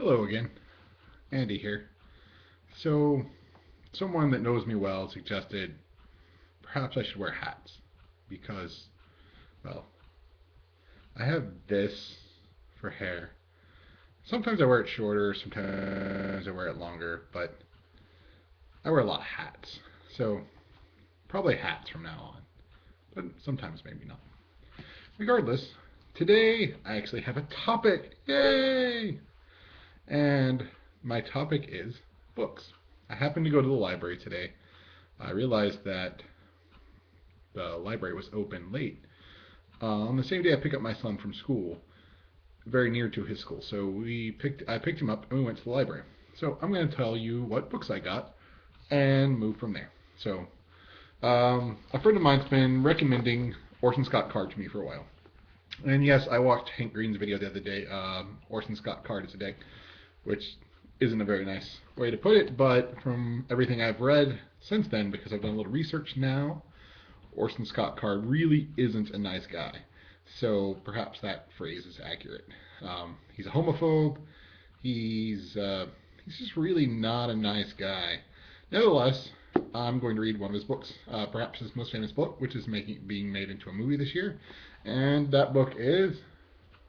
Hello again, Andy here. So, someone that knows me well suggested perhaps I should wear hats because, well, I have this for hair. Sometimes I wear it shorter, sometimes I wear it longer, but I wear a lot of hats. So, probably hats from now on, but sometimes maybe not. Regardless, today I actually have a topic. Yay! And my topic is books. I happened to go to the library today. I realized that the library was open late. On the same day I pick up my son from school, very near to his school. So I picked him up and we went to the library. So I'm going to tell you what books I got and move from there. So a friend of mine's been recommending Orson Scott Card to me for a while. And yes, I watched Hank Green's video the other day. Orson Scott Card is a deck, which isn't a very nice way to put it, but from everything I've read since then, because I've done a little research now, Orson Scott Card really isn't a nice guy. So perhaps that phrase is accurate. He's a homophobe. He's just really not a nice guy. Nevertheless, I'm going to read one of his books, perhaps his most famous book, which is being made into a movie this year. And that book is,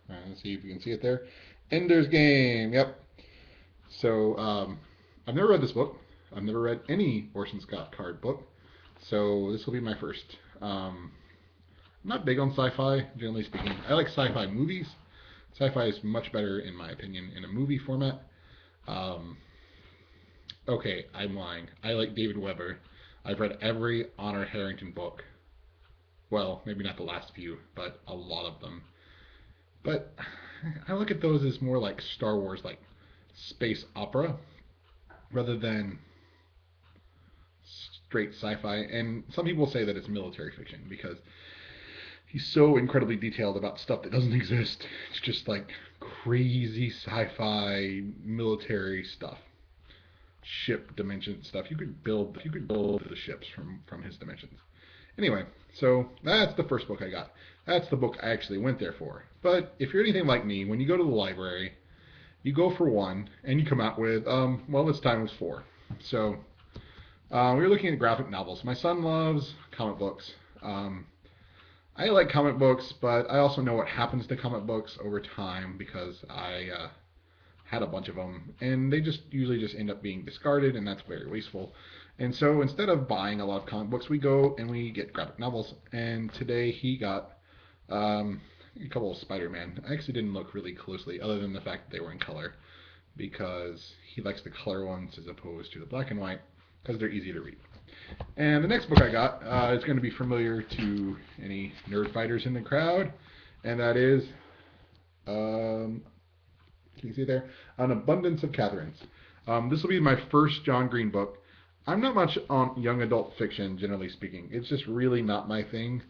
let's see if you can see it there, Ender's Game. Yep. So I've never read this book. I've never read any Orson Scott Card book. So this will be my first. I'm not big on sci-fi, generally speaking. I like sci-fi movies. Sci-fi is much better, in my opinion, in a movie format. Um, okay, I'm lying. I like David Weber. I've read every Honor Harrington book. Well, maybe not the last few, but a lot of them. But I look at those as more like Star Wars, like space opera, rather than straight sci-fi. And some people say that it's military fiction because he's so incredibly detailed about stuff that doesn't exist. It's just like crazy sci-fi military stuff, ship dimension stuff. You could build the ships from his dimensions. Anyway, so that's the first book I got. That's the book I actually went there for. But if you're anything like me, when you go to the library, you go for one and you come out with well, this time it was four. So we were looking at graphic novels. My son loves comic books. I like comic books, but I also know what happens to comic books over time because I had a bunch of them, and they just usually just end up being discarded, and that's very wasteful. And so instead of buying a lot of comic books, we go and we get graphic novels. And today he got um, a couple of Spider-Man. I actually didn't look really closely, other than the fact that they were in color, because he likes the color ones as opposed to the black and white, because they're easy to read. And the next book I got is going to be familiar to any nerd fighters in the crowd, and that is, can you see there? An Abundance of Catherines. This will be my first John Green book. I'm not much on young adult fiction, generally speaking. It's just really not my thing.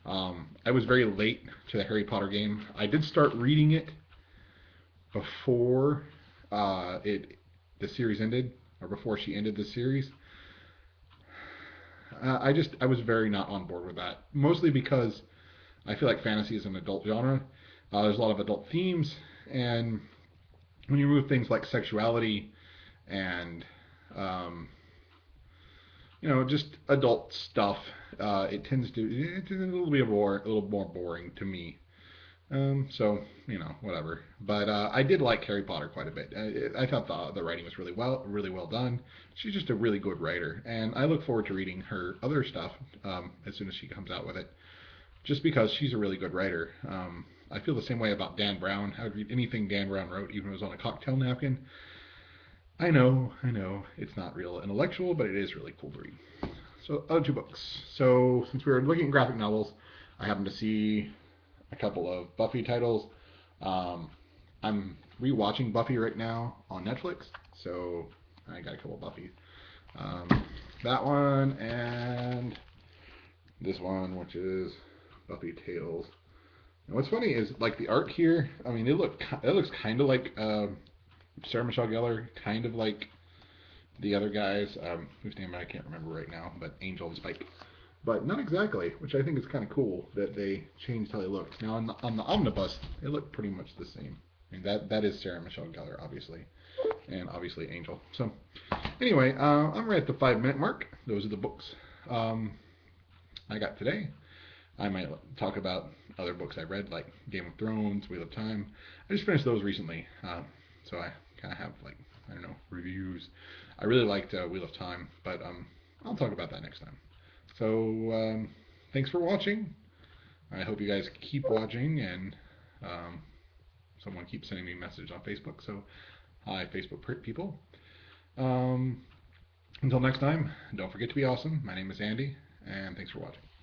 I was very late to the Harry Potter game. I did start reading it before the series ended, or before she ended the series. I was very not on board with that. Mostly because I feel like fantasy is an adult genre. There's a lot of adult themes, and when you remove things like sexuality and um, just adult stuff, it's a little bit more boring to me. So whatever. But I did like Harry Potter quite a bit. I thought the writing was really well done. She's just a really good writer, and I look forward to reading her other stuff as soon as she comes out with it. Just because she's a really good writer. I feel the same way about Dan Brown. I would read anything Dan Brown wrote, even if it was on a cocktail napkin. I know, it's not real intellectual, but it is really cool to read. So, other two books. So, since we were looking at graphic novels, I happened to see a couple of Buffy titles. I'm rewatching Buffy right now on Netflix, so I got a couple of Buffy. That one and this one, which is Buffy Tales. And what's funny is like the art here. I mean, it looks kind of like Sarah Michelle Gellar, kind of like the other guys, whose name I can't remember right now, but Angel and Spike. But not exactly, which I think is kind of cool that they changed how they looked. Now on the omnibus, they look pretty much the same. I mean, that is Sarah Michelle Gellar, obviously, and obviously Angel. So anyway, I'm right at the 5 minute mark. Those are the books I got today. I might talk about other books I've read, like Game of Thrones, Wheel of Time. I just finished those recently, so I kind of have, like, I don't know, reviews. I really liked Wheel of Time, but I'll talk about that next time. So thanks for watching. I hope you guys keep watching, and um, someone keeps sending me a message on Facebook. So hi, Facebook people. Um, until next time, don't forget to be awesome. My name is Andy, and thanks for watching.